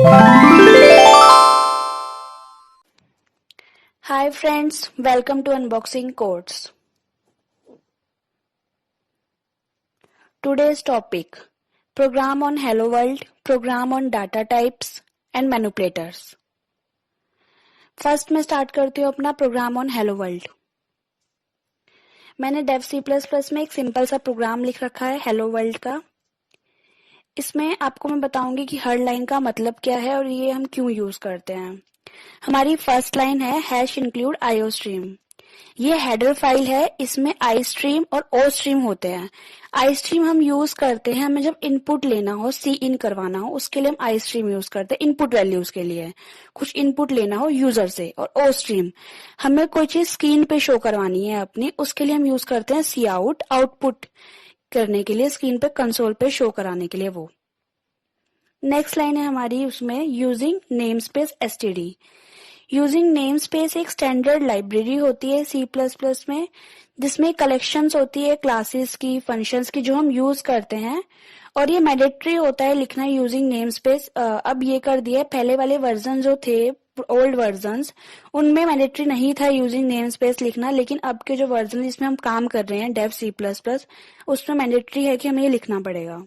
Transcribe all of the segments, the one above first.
Hi friends, welcome to Unboxing Codes. Today's topic: program on Hello World, program on data types and manipulators. First मैं start करती हूँ अपना programme on hello world. मैंने Dave C++ में एक simple सा programme लिख रखा है हेलो वर्ल्ड का। इसमें आपको मैं बताऊंगी कि हर लाइन का मतलब क्या है और ये हम क्यों यूज करते हैं। हमारी फर्स्ट लाइन है हैश इंक्लूड आईओ स्ट्रीम। ये हेडर फाइल है, इसमें आई स्ट्रीम और ओ स्ट्रीम होते हैं। आई स्ट्रीम हम यूज करते हैं हमें जब इनपुट लेना हो, सी इन करवाना हो, उसके लिए हम आई स्ट्रीम यूज करते हैं इनपुट वैल्यूज के लिए, कुछ इनपुट लेना हो यूजर से। और ओ स्ट्रीम हमें कोई चीज स्क्रीन पे शो करवानी है अपनी, उसके लिए हम यूज करते हैं सी आउट, आउटपुट करने के लिए, स्क्रीन पे कंसोल पे शो कराने के लिए वो। नेक्स्ट लाइन है हमारी उसमें using name space STD. Using name space एक स्टैंडर्ड लाइब्रेरी होती है C++ में, जिसमें कलेक्शंस होती है क्लासेस की, फंक्शंस की, जो हम यूज करते हैं। और ये मैंडेटरी होता है लिखना यूजिंग नेम स्पेस। अब ये कर दिया है, पहले वाले वर्जन जो थे ओल्ड वर्जन्स उनमें मैंडेटरी नहीं था यूजिंग नेम स्पेस लिखना, लेकिन अब के जो वर्जन जिसमें हम काम कर रहे हैं डेव C++ उसमें मैंडेटरी है कि हमें ये लिखना पड़ेगा।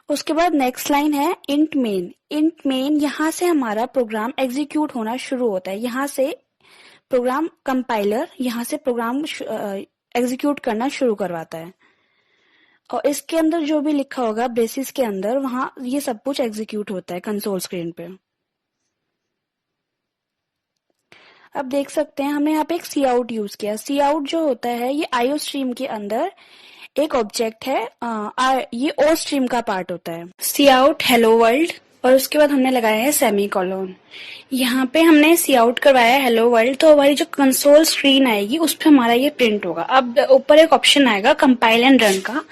उसके बाद नेक्स्ट लाइन है इंट मेन। इंट मेन यहाँ से हमारा प्रोग्राम एग्जीक्यूट होना शुरू होता है, यहाँ से प्रोग्राम कंपाइलर यहाँ से प्रोग्राम एग्जीक्यूट करना शुरू करवाता है और इसके अंदर जो भी लिखा होगा बेसिस के अंदर वहां ये सब कुछ एग्जीक्यूट होता है कंसोल स्क्रीन पे। अब देख सकते हैं हमने यहाँ पे एक सी आउट यूज किया। सी आउट जो होता है ये आईओ स्ट्रीम के अंदर एक ऑब्जेक्ट है, ये ओ स्ट्रीम का पार्ट होता है। सी आउट हेलो वर्ल्ड और उसके बाद हमने लगाया है सेमी कॉलोन। यहाँ पे हमने सी आउट करवाया है हेलो वर्ल्ड, तो हमारी जो कंसोल स्क्रीन आएगी उस पर हमारा ये प्रिंट होगा। अब ऊपर एक ऑप्शन आएगा कंपाइल एंड रन का,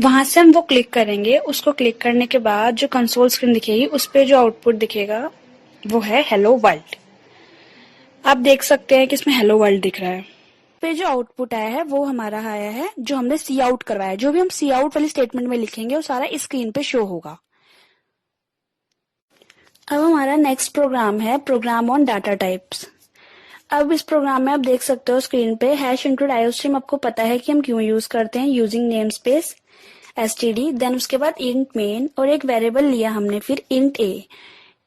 वहां से हम वो क्लिक करेंगे। उसको क्लिक करने के बाद जो कंसोल स्क्रीन दिखेगी उस पर जो आउटपुट दिखेगा वो है हेलो वर्ल्ड। आप देख सकते हैं कि इसमें हेलो वर्ल्ड दिख रहा है। पे जो आउटपुट आया है वो हमारा आया है जो हमने सी आउट करवाया। जो भी हम सी आउट वाली स्टेटमेंट में लिखेंगे वो सारा इस स्क्रीन पे शो होगा। अब हमारा नेक्स्ट प्रोग्राम है प्रोग्राम ऑन डाटा टाइप्स। अब इस प्रोग्राम में आप देख सकते हो स्क्रीन पे हैश इंक्लूड आईओ स्ट्रीम। आपको पता है कि हम क्यों यूज करते हैं, using name space STD. Then उसके बाद इंट मेन और एक वेरिएबल लिया हमने फिर इंट ए।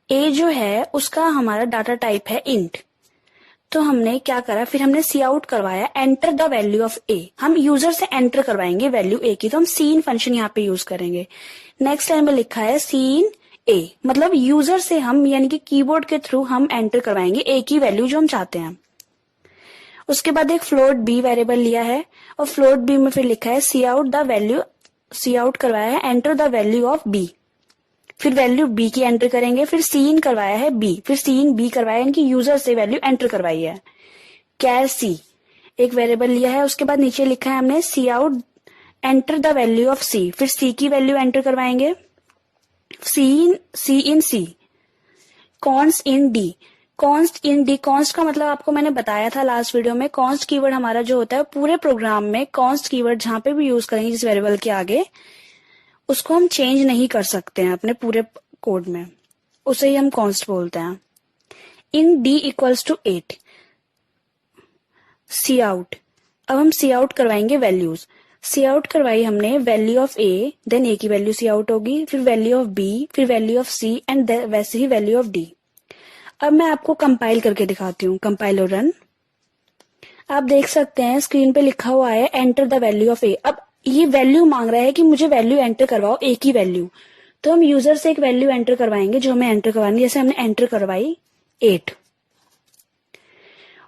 ए जो है उसका हमारा डाटा टाइप है इंट। तो हमने क्या करा, फिर हमने सी आउट करवाया एंटर द वैल्यू ऑफ ए। हम यूजर से एंटर करवाएंगे वैल्यू ए की, तो हम सीन फंक्शन यहाँ पे यूज करेंगे। नेक्स्ट लाइन में लिखा है सीन ए, मतलब यूजर से हम यानी कि कीबोर्ड के थ्रू हम एंटर करवाएंगे ए की वैल्यू जो हम चाहते हैं। उसके बाद एक फ्लोट बी वेरिएबल लिया है और फ्लोट बी में फिर लिखा है cout the value, cout करवाया है enter the value of B. फिर वैल्यू बी की एंटर करेंगे, फिर सीन करवाया है बी, फिर सीन बी करवाया है, इनकी यूजर से वैल्यू एंटर करवाई है। कैर सी एक वेरिएबल लिया है। उसके बाद नीचे लिखा है हमने cout enter the value of C, फिर सी की वैल्यू एंटर करवाएंगे। Cin C, const int D, const int D. Const का मतलब आपको मैंने बताया था लास्ट वीडियो में। कॉन्स्ट कीवर्ड हमारा जो होता है पूरे प्रोग्राम में कॉन्स्ट कीवर्ड जहां पे भी यूज करेंगे जिस वेरिएबल के आगे, उसको हम चेंज नहीं कर सकते हैं अपने पूरे कोड में, उसे ही हम कॉन्स्ट बोलते हैं। Int D equals to 8 cout. अब हम सी आउट करवाएंगे वैल्यूज। सी आउट करवाई हमने value of A, then A की वैल्यू सी आउट होगी, फिर वैल्यू ऑफ बी, फिर वैल्यू ऑफ सी एंड वैसे ही वैल्यू ऑफ डी। अब मैं आपको कंपाइल करके दिखाती हूँ, कंपाइल और रन। आप देख सकते हैं स्क्रीन पे लिखा हुआ है एंटर द वैल्यू ऑफ ए। अब ये वैल्यू मांग रहा है कि मुझे वैल्यू एंटर करवाओ ए की वैल्यू, तो हम यूजर से एक वैल्यू एंटर करवाएंगे जो हमें एंटर करवानी। जैसे हमने एंटर करवाई 8।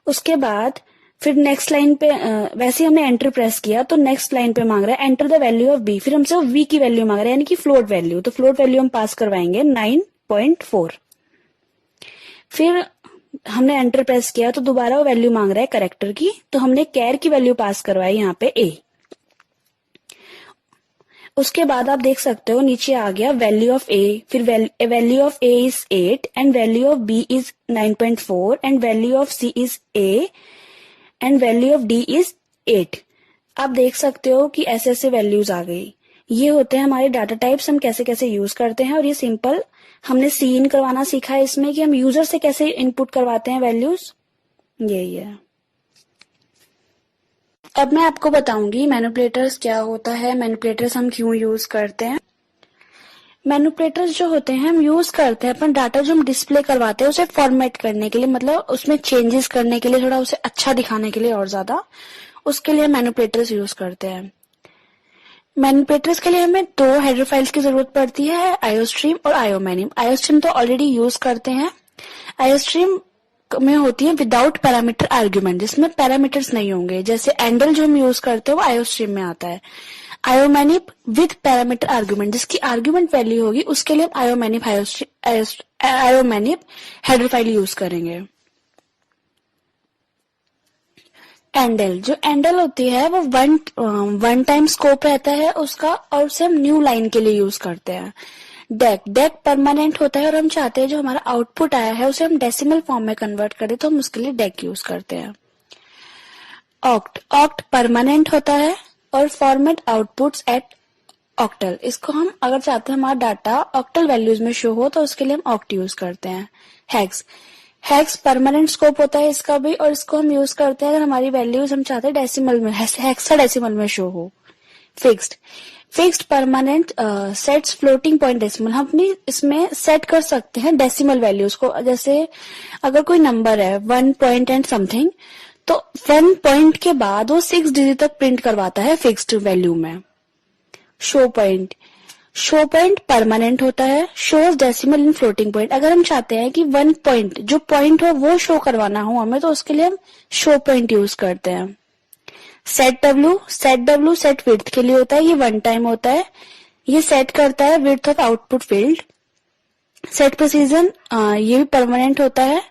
उसके बाद फिर नेक्स्ट लाइन पे वैसे हमने एंटर प्रेस किया तो नेक्स्ट लाइन पे मांग रहा है enter the value of B, फिर हमसे वी की वैल्यू मांग रहा है यानी कि फ्लोट वैल्यू। तो फ्लोट वैल्यू हम पास करवाएंगे 9.4। फिर हमने एंटर प्रेस किया तो दोबारा वो वैल्यू मांग रहा है कैरेक्टर की, तो हमने कैर की वैल्यू पास करवाई यहाँ पे ए। उसके बाद आप देख सकते हो नीचे आ गया वैल्यू ऑफ ए, फिर value of A is 8 and value of B is 9.4 and value of C is A and value of D is 8। आप देख सकते हो कि ऐसे ऐसे वैल्यूज आ गई। ये होते हैं हमारे डाटा टाइप्स, हम कैसे कैसे यूज करते हैं। और ये सिंपल हमने सीन करवाना सीखा है इसमें कि हम यूजर से कैसे इनपुट करवाते हैं वैल्यूज, यही है। अब मैं आपको बताऊंगी मैनिपुलेटर्स क्या होता है, मैनिपुलेटर्स हम क्यों यूज करते हैं। मैनिपुलेटर्स जो होते हैं हम यूज करते हैं अपन डाटा जो हम डिस्प्ले करवाते हैं उसे फॉर्मेट करने के लिए, मतलब उसमें चेंजेस करने के लिए, थोड़ा उसे अच्छा दिखाने के लिए और ज्यादा, उसके लिए मैनिपुलेटर्स यूज करते हैं। मैनिपुलेटर्स के लिए हमें दो हेडर फाइल्स की जरूरत पड़ती है, आईओस्ट्रीम और आईओमैनिप। आईओस्ट्रीम तो ऑलरेडी यूज करते हैं। आईओस्ट्रीम में होती है विदाउट पैरामीटर आर्ग्यूमेंट, जिसमें पैरामीटर्स नहीं होंगे, जैसे एंडल जो हम यूज करते हैं वो आईओस्ट्रीम में आता है। आयोमैनिप विद पैरामीटर आर्ग्यूमेंट, जिसकी आर्ग्यूमेंट वैल्यू होगी उसके लिए हम आयोमैनिप हेडर फाइल यूज करेंगे। एंडल, जो एंडल होती है वो वन टाइम स्कोप रहता है उसका, और उसे हम न्यू लाइन के लिए यूज करते हैं। डेक परमानेंट होता है और हम चाहते हैं जो हमारा आउटपुट आया है उसे हम डेसिमल फॉर्म में कन्वर्ट करें, तो हम उसके लिए डेक यूज करते हैं। ऑक्ट परमानेंट होता है और फॉर्मेट आउटपुट्स एट ऑक्टल। इसको हम अगर चाहते हैं हमारा डाटा ऑक्टल वैल्यूज में शो हो तो उसके लिए हम ऑक्ट यूज करते हैं। हेक्स परमानेंट स्कोप होता है इसका भी, और इसको हम यूज करते हैं अगर हमारी वैल्यूज हम चाहते हैं डेसिमल में, हेक्साडेसिमल में शो हो। Fixed permanent sets floating point decimal, हम अपनी इसमें सेट कर सकते हैं डेसिमल वैल्यूज को। जैसे अगर कोई नंबर है 1 पॉइंट एंड समथिंग, तो 1 पॉइंट के बाद वो 6 डिजिट तक प्रिंट करवाता है फिक्स्ड वैल्यू में। शो पॉइंट परमानेंट होता है, shows decimal in floating point. अगर हम चाहते हैं कि 1 पॉइंट जो पॉइंट हो वो शो करवाना हो हमें, तो उसके लिए हम शो पॉइंट यूज करते हैं। सेट विड्थ के लिए होता है, ये 1 टाइम होता है, ये सेट करता है width of output field. Set precision ये भी परमानेंट होता है,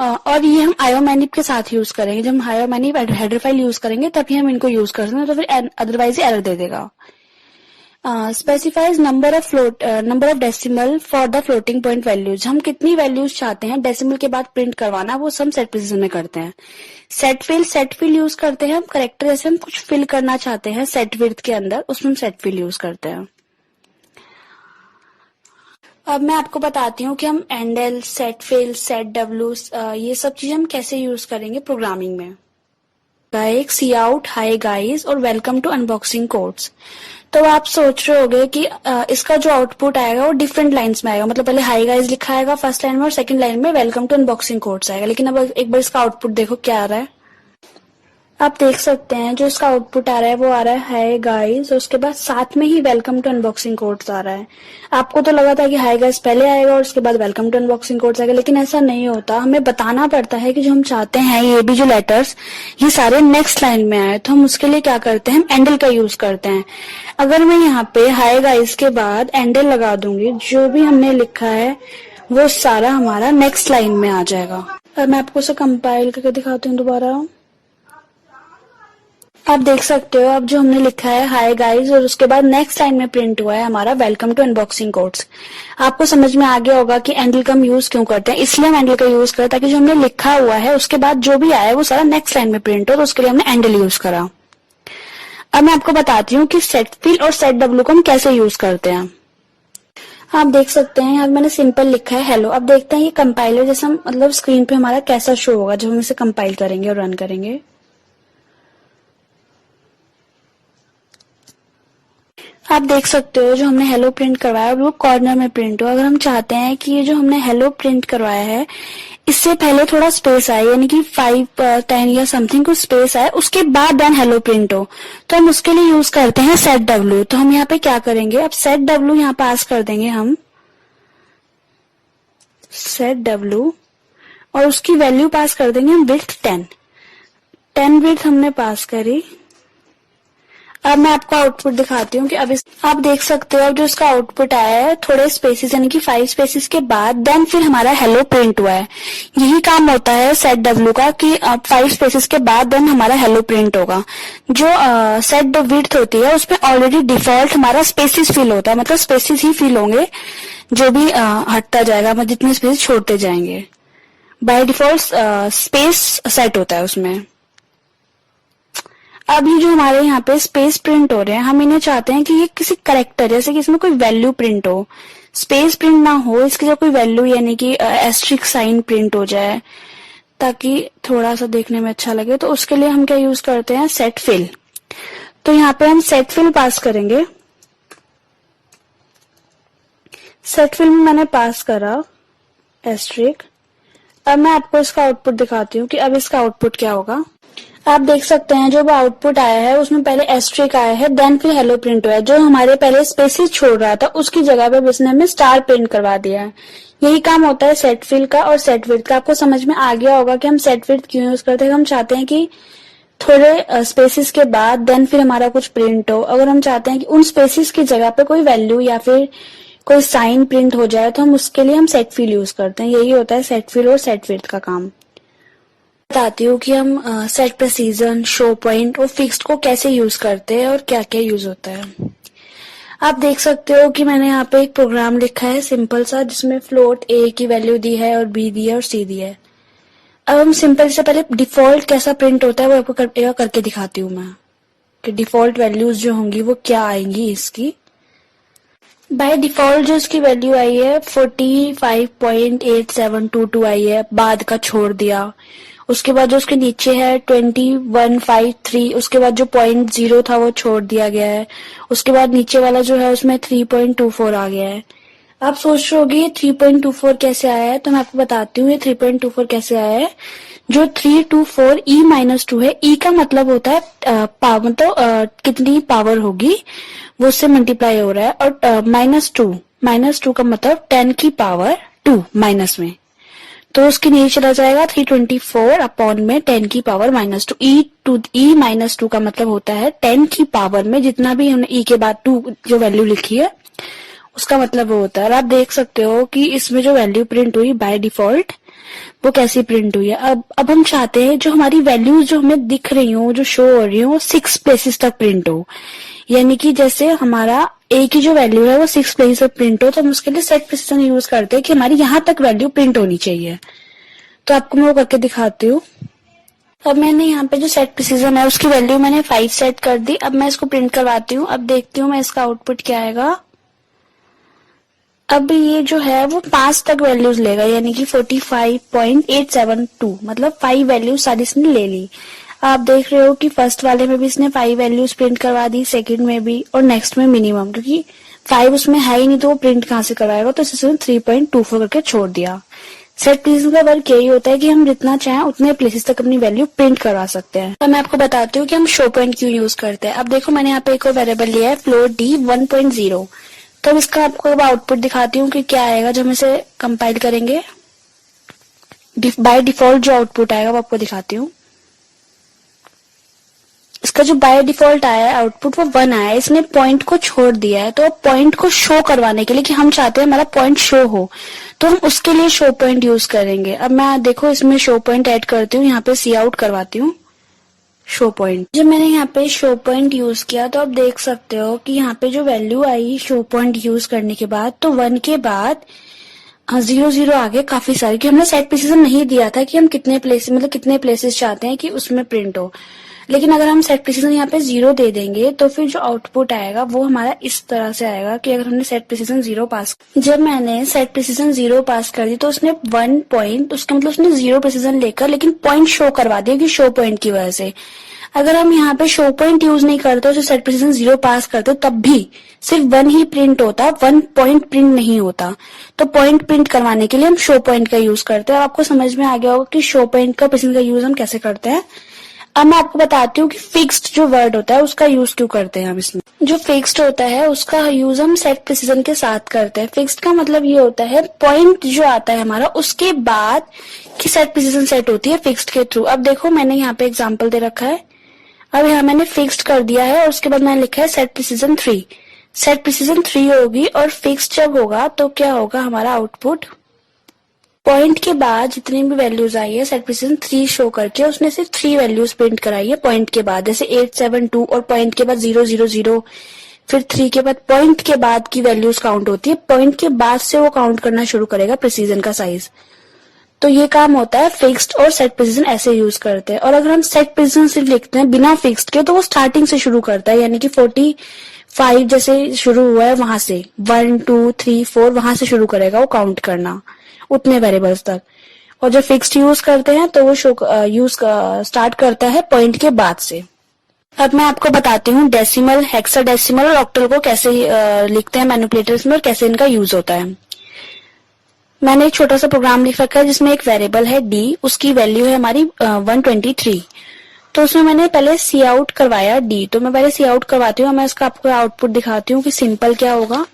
और ये हम आयोमैनिप के साथ यूज करेंगे। जब हम आयोमैनिप हेडर फाइल यूज करेंगे तभी हम इनको यूज कर सकते हैं, तो फिर अदरवाइज एरर दे देगा। Specifies number of decimal for the floating point values, हम कितनी वैल्यूज चाहते हैं डेसिमल के बाद प्रिंट करवाना, वो सब सेट प्रिसीजन में करते हैं। सेट फिल यूज करते हैं हम करेक्टर, जैसे हम कुछ फिल करना चाहते हैं सेट विड्थ के अंदर, उसमें हम सेट फिल यूज करते हैं। अब मैं आपको बताती हूँ कि हम endl, set fill, set W, ये सब चीजें हम कैसे यूज करेंगे प्रोग्रामिंग में। Like C out, hi guys और वेलकम टू अनबॉक्सिंग कोड्स। तो आप सोच रहे होंगे कि इसका जो आउटपुट आएगा वो डिफरेंट लाइंस में आएगा, मतलब पहले हाई गाइज लिखा आएगा फर्स्ट लाइन में और सेकंड लाइन में वेलकम टू अनबॉक्सिंग कोड्स आएगा। लेकिन अब एक बार इसका आउटपुट देखो क्या आ रहा है। आप देख सकते हैं जो इसका आउटपुट आ रहा है वो आ रहा है हाय गाइस, और उसके बाद साथ में ही वेलकम टू अनबॉक्सिंग कोड्स आ रहा है। आपको तो लगा था कि हाय गाइस पहले आएगा और उसके बाद वेलकम टू अनबॉक्सिंग कोड्स आएगा, लेकिन ऐसा नहीं होता। हमें बताना पड़ता है कि जो हम चाहते हैं ये भी जो लेटर्स ये सारे नेक्स्ट लाइन में आए, तो हम उसके लिए क्या करते हैं, हम एंडल का यूज करते हैं। अगर मैं यहाँ पे हाय गाइस के बाद एंडल लगा दूंगी, जो भी हमने लिखा है वो सारा हमारा नेक्स्ट लाइन में आ जाएगा। अब मैं आपको उसे कंपाइल करके दिखाती हूँ दोबारा। आप देख सकते हो अब जो हमने लिखा है हाय गाइस और उसके बाद नेक्स्ट लाइन में प्रिंट हुआ है हमारा वेलकम टू अनबॉक्सिंग कोड्स। आपको समझ में आ गया होगा कि एंडल का हम यूज क्यों करते हैं। इसलिए हम एंडल का यूज करते हैं ताकि जो हमने लिखा हुआ है उसके बाद जो भी आया है वो सारा नेक्स्ट लाइन में प्रिंट हो, तो उसके लिए हमने एंडल यूज करा। अब मैं आपको बताती हूँ कि सेट फिल और सेट डब्ल्यू को हम कैसे यूज करते हैं। आप देख सकते हैं यहाँ मैंने सिंपल लिखा है हेलो। अब देखते हैं ये कंपाइलर जैसा मतलब स्क्रीन पे हमारा कैसा शो होगा जब हम इसे कंपाइल करेंगे और रन करेंगे। आप देख सकते हो जो हमने हेलो प्रिंट करवाया वो कॉर्नर में प्रिंट हो। अगर हम चाहते हैं कि ये जो हमने हेलो प्रिंट करवाया है इससे पहले थोड़ा स्पेस आए, यानी कि 5, 10 या समथिंग कुछ स्पेस आए, उसके बाद देन हेलो प्रिंट हो, तो हम उसके लिए यूज करते हैं सेट डब्ल्यू। तो हम यहाँ पे क्या करेंगे, अब सेट डब्ल्यू यहाँ पास कर देंगे हम सेट डब्ल्यू, और उसकी वैल्यू पास कर देंगे हम विड्थ 10 विड्थ हमने पास करी। अब मैं आपको आउटपुट दिखाती हूँ कि अब आप देख सकते हो अब जो इसका आउटपुट आया है थोड़े स्पेसेस यानी कि 5 स्पेसेस के बाद देन फिर हमारा हेलो प्रिंट हुआ है। यही काम होता है सेट डब्ल्यू का कि 5 स्पेसेस के बाद देन हमारा हेलो प्रिंट होगा। जो सेट विड्थ होती है उसमें ऑलरेडी डिफॉल्ट हमारा स्पेसेस फिल होता है, मतलब स्पेसेस ही फिल होंगे, जो भी हटता जाएगा मतलब जितने स्पेस छोड़ते जाएंगे बाय डिफॉल्ट स्पेस सेट होता है उसमें। अभी जो हमारे यहाँ पे स्पेस प्रिंट हो रहे हैं, हम इन्हें चाहते हैं कि ये किसी करेक्टर, जैसे कि इसमें कोई वैल्यू प्रिंट हो, स्पेस प्रिंट ना हो, इसकी जो कोई वैल्यू यानी कि एस्ट्रिक साइन प्रिंट हो जाए, ताकि थोड़ा सा देखने में अच्छा लगे। तो उसके लिए हम क्या यूज करते हैं, सेट फिल। तो यहाँ पे हम सेट फिल पास करेंगे। सेट फिल में मैंने पास करा एस्ट्रिक। अब मैं आपको इसका आउटपुट दिखाती हूँ कि अब इसका आउटपुट क्या होगा। आप देख सकते हैं जो आउटपुट आया है उसमें पहले एस्ट्रिक आया है, देन फिर हेलो प्रिंट हुआ है। जो हमारे पहले स्पेसेस छोड़ रहा था उसकी जगह पे इसने हमें स्टार प्रिंट करवा दिया है। यही काम होता है सेट फिल का और सेट विड्थ का। आपको समझ में आ गया होगा कि हम सेट विड्थ क्यों यूज करते हैं। हम चाहते हैं कि थोड़े स्पेसिस के बाद देन फिर हमारा कुछ प्रिंट हो। अगर हम चाहते हैं कि उन स्पेसिस की जगह पे कोई वैल्यू या फिर कोई साइन प्रिंट हो जाए तो हम उसके लिए हम सेट फिल यूज करते हैं। यही होता है सेट फिल और सेट विड्थ का काम। बताती हूँ कि हम सेट प्रेसिजन, शो पॉइंट और फिक्स्ड को कैसे यूज करते हैं और क्या क्या यूज होता है। आप देख सकते हो कि मैंने यहाँ पे एक प्रोग्राम लिखा है सिंपल सा, जिसमें फ्लोट ए की वैल्यू दी है और बी दी है और सी दी है। अब हम सिंपल से पहले डिफॉल्ट कैसा प्रिंट होता है वो आपको करके दिखाती हूँ मैं, कि डिफॉल्ट वैल्यूज जो होंगी वो क्या आएंगी इसकी। बाय डिफॉल्ट जो इसकी वैल्यू आई है 45.8722 आई है, बाद का छोड़ दिया। उसके बाद जो उसके नीचे है 2153, उसके बाद जो 0.0 था वो छोड़ दिया गया है। उसके बाद नीचे वाला जो है उसमें 3.24 आ गया है। आप सोच रहे होगे ये 3.24 कैसे आया है, तो मैं आपको बताती हूँ ये 3.24 कैसे आया है। जो 324 E-2 है, E का मतलब होता है पावर, मतलब कितनी पावर होगी वो उससे मल्टीप्लाई हो रहा है, और -2 का मतलब 10 की पावर 2 माइनस में, तो उसके नीचे चला जाएगा 324 अपॉन में 10 की पावर -2। E-2 का मतलब होता है 10 की पावर में जितना भी हमने E के बाद 2 जो वैल्यू लिखी है उसका मतलब वो होता है। और आप देख सकते हो कि इसमें जो वैल्यू प्रिंट हुई बाय डिफॉल्ट वो कैसी प्रिंट हुई है। अब हम चाहते हैं जो हमारी वैल्यूज जो हमें दिख रही हो, जो शो हो रही हो, वो 6 प्लेसेस तक प्रिंट हो। यानी कि जैसे हमारा ए की जो वैल्यू है वो 6 प्लेसेस तक प्रिंट हो, तो हम उसके लिए सेट प्रेसिजन यूज करते हैं कि हमारी यहाँ तक वैल्यू प्रिंट होनी चाहिए। तो आपको मैं वो करके दिखाती हूँ। अब मैंने यहाँ पे जो सेट प्रेसिजन है उसकी वैल्यू मैंने 5 सेट कर दी। अब मैं इसको प्रिंट करवाती हूँ। अब देखती हूँ मैं इसका आउटपुट क्या आएगा। अब ये जो है वो 5 तक वैल्यूज लेगा, यानी कि 45.872, मतलब 5 वैल्यूज सारी इसने ले ली। आप देख रहे हो कि फर्स्ट वाले में भी इसने 5 वैल्यूज प्रिंट करवा दी, सेकंड में भी, और नेक्स्ट में मिनिमम, क्योंकि 5 उसमें है ही नहीं तो वो प्रिंट कहाँ से करवाएगा, तो इसने 3.24 करके छोड़ दिया। सेट प्लेसेस का वर्क यही होता है कि हम जितना चाहें उतने प्लेसेस तक अपनी वैल्यू प्रिंट करवा सकते हैं। अब मैं आपको बताती हूँ कि हम शो पॉइंट क्यों यूज करते हैं। अब देखो मैंने यहाँ पे एक और वेरिएबल लिया है फ्लोट D 1.0। तो अब इसका आपको अब आउटपुट दिखाती हूँ कि क्या आएगा जब हम इसे कंपाइल करेंगे। बाय डिफॉल्ट जो आउटपुट आएगा वो आपको दिखाती हूँ। इसका जो बाय डिफॉल्ट आया है आउटपुट वो 1 आया है। इसने पॉइंट को छोड़ दिया है, तो पॉइंट को शो करवाने के लिए कि हम चाहते हैं हमारा पॉइंट शो हो, तो हम उसके लिए शो पॉइंट यूज करेंगे। अब मैं देखो इसमें शो पॉइंट ऐड करती हूँ, यहाँ पे सी आउट करवाती हूँ शो पॉइंट। जब मैंने यहाँ पे शो पॉइंट यूज किया तो आप देख सकते हो कि यहाँ पे जो value I show point use करने के बाद, तो 1 के बाद 0 आ गए काफी सारे, कि हमने सेट प्रेसिजन नहीं दिया था कि हम कितने प्लेसेस चाहते हैं कि उसमें प्रिंट हो। लेकिन अगर हम सेट प्रेसिजन यहाँ पे 0 दे देंगे तो फिर जो आउटपुट आएगा वो हमारा इस तरह से आएगा कि अगर हमने सेट प्रेसिजन 0 पास, जब मैंने सेट प्रेसिजन 0 पास कर दी तो उसने 1 पॉइंट, उसका मतलब उसने 0 प्रेसिजन लेकर लेकिन पॉइंट शो करवा दिया कि शो पॉइंट की वजह से। अगर हम यहाँ पे शो पॉइंट यूज नहीं करते, उसे सेट प्रेसिजन 0 पास करते, तब भी सिर्फ 1 ही प्रिंट होता, 1 पॉइंट प्रिंट नहीं होता। तो पॉइंट प्रिंट करवाने के लिए हम शो पॉइंट का यूज करते हैं। आपको समझ में आ गया होगा कि शो पॉइंट का प्रेसिजन का यूज हम कैसे करते हैं। अब मैं आपको बताती हूँ कि फिक्स्ड जो वर्ड होता है उसका यूज क्यों करते हैं हम इसमें। जो फिक्स्ड होता है उसका यूज हम सेट प्रेसिजन के साथ करते हैं। फिक्स्ड का मतलब ये होता है पॉइंट जो आता है हमारा उसके बाद की सेट प्रेसिजन सेट होती है फिक्स्ड के थ्रू। अब देखो मैंने यहाँ पे एग्जाम्पल दे रखा है। अब यहाँ मैंने फिक्स्ड कर दिया है और उसके बाद मैंने लिखा है सेट प्रेसिजन 3। सेट प्रेसिजन 3 होगी और फिक्स्ड जब होगा तो क्या होगा हमारा आउटपुट, पॉइंट के बाद जितनी भी वैल्यूज आई है सेट प्रेसिजन 3 शो करके उसने सिर्फ 3 वैल्यूज प्रिंट कराई है पॉइंट के बाद, जैसे 872 और पॉइंट के बाद 000, फिर 3 के बाद पॉइंट के बाद की वैल्यूज काउंट होती है। पॉइंट के बाद से वो काउंट करना शुरू करेगा प्रेसिजन का साइज। तो ये काम होता है फिक्स्ड और सेट प्रिसीजन ऐसे यूज करते हैं। और अगर हम सेट प्रिसीजन सिर्फ लिखते हैं बिना फिक्स्ड के तो वो स्टार्टिंग से शुरू करता है, यानी कि 45 जैसे शुरू हुआ है वहां से 1 2 3 4 वहां से शुरू करेगा वो काउंट करना उतने वेरिएबल्स तक। और जब फिक्स्ड यूज करते हैं तो वो स्टार्ट करता है पॉइंट के बाद से। अब मैं आपको बताती हूँ डेसिमल, हेक्साडेसिमल और ऑक्टल को कैसे लिखते हैं मैनिपुलेटर्स में और कैसे इनका यूज होता है। मैंने एक छोटा सा प्रोग्राम लिख रखा है जिसमें एक वेरिएबल है डी, उसकी वैल्यू है हमारी 123। तो उसमें मैंने पहले सी आउट करवाया डी, तो मैं पहले सी आउट करवाती हूँ, मैं इसका आपको आउटपुट दिखाती हूँ कि सिंपल क्या होगा।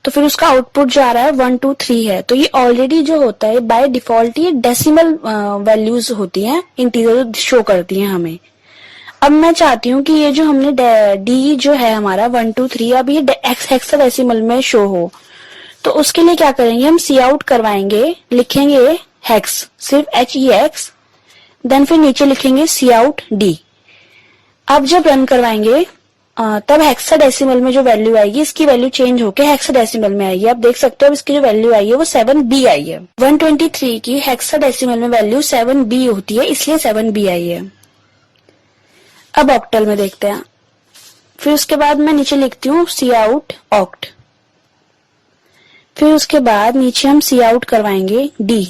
तो फिर उसका आउटपुट जो आ रहा है 1 2 3 है, तो ये ऑलरेडी जो होता है बाय डिफॉल्ट ये डेसिमल वैल्यूज होती हैं, इंटीजर शो करती हैं हमें। अब मैं चाहती हूँ कि ये जो हमने डी जो है हमारा 1 2 3 अब ये हेक्साडेसिमल में शो हो। तो उसके लिए क्या करेंगे, हम सी आउट करवाएंगे, लिखेंगे हेक्स सिर्फ HEX, देन फिर नीचे लिखेंगे सी आउट डी। अब जब रन करवाएंगे तब हेक्साडेसिमल में जो वैल्यू आएगी इसकी वैल्यू चेंज होकर हेक्साडेसिमल में आएगी। आप देख सकते हो अब इसकी जो वैल्यू आई है वो 7B आई है। 123 की हेक्साडेसिमल में वैल्यू 7B होती है, इसलिए 7B आई है। अब ऑक्टल में देखते हैं। फिर उसके बाद मैं नीचे लिखती हूँ सी आउट ऑक्ट, फिर उसके बाद नीचे हम सी आउट करवाएंगे डी।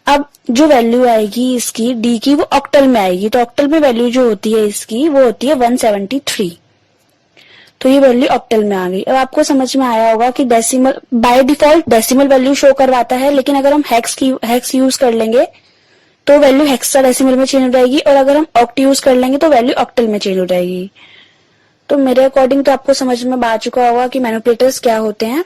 अब जो वैल्यू आएगी इसकी डी की वो ऑक्टल में आएगी, तो ऑक्टल में वैल्यू जो होती है इसकी वो होती है 173। तो ये वैल्यू ऑक्टल में आ गई। अब आपको समझ में आया होगा कि decimal by default decimal value show करवाता है, लेकिन अगर हम हेक्स यूज कर लेंगे तो वैल्यू हेक्साडेसिमल में चेंज हो जाएगी, और अगर हम ऑक्ट यूज कर लेंगे तो वैल्यू ऑक्टल में चेंज हो जाएगी। तो मेरे अकॉर्डिंग तो आपको समझ में आ चुका होगा कि मैनिपुलेटर्स क्या होते हैं।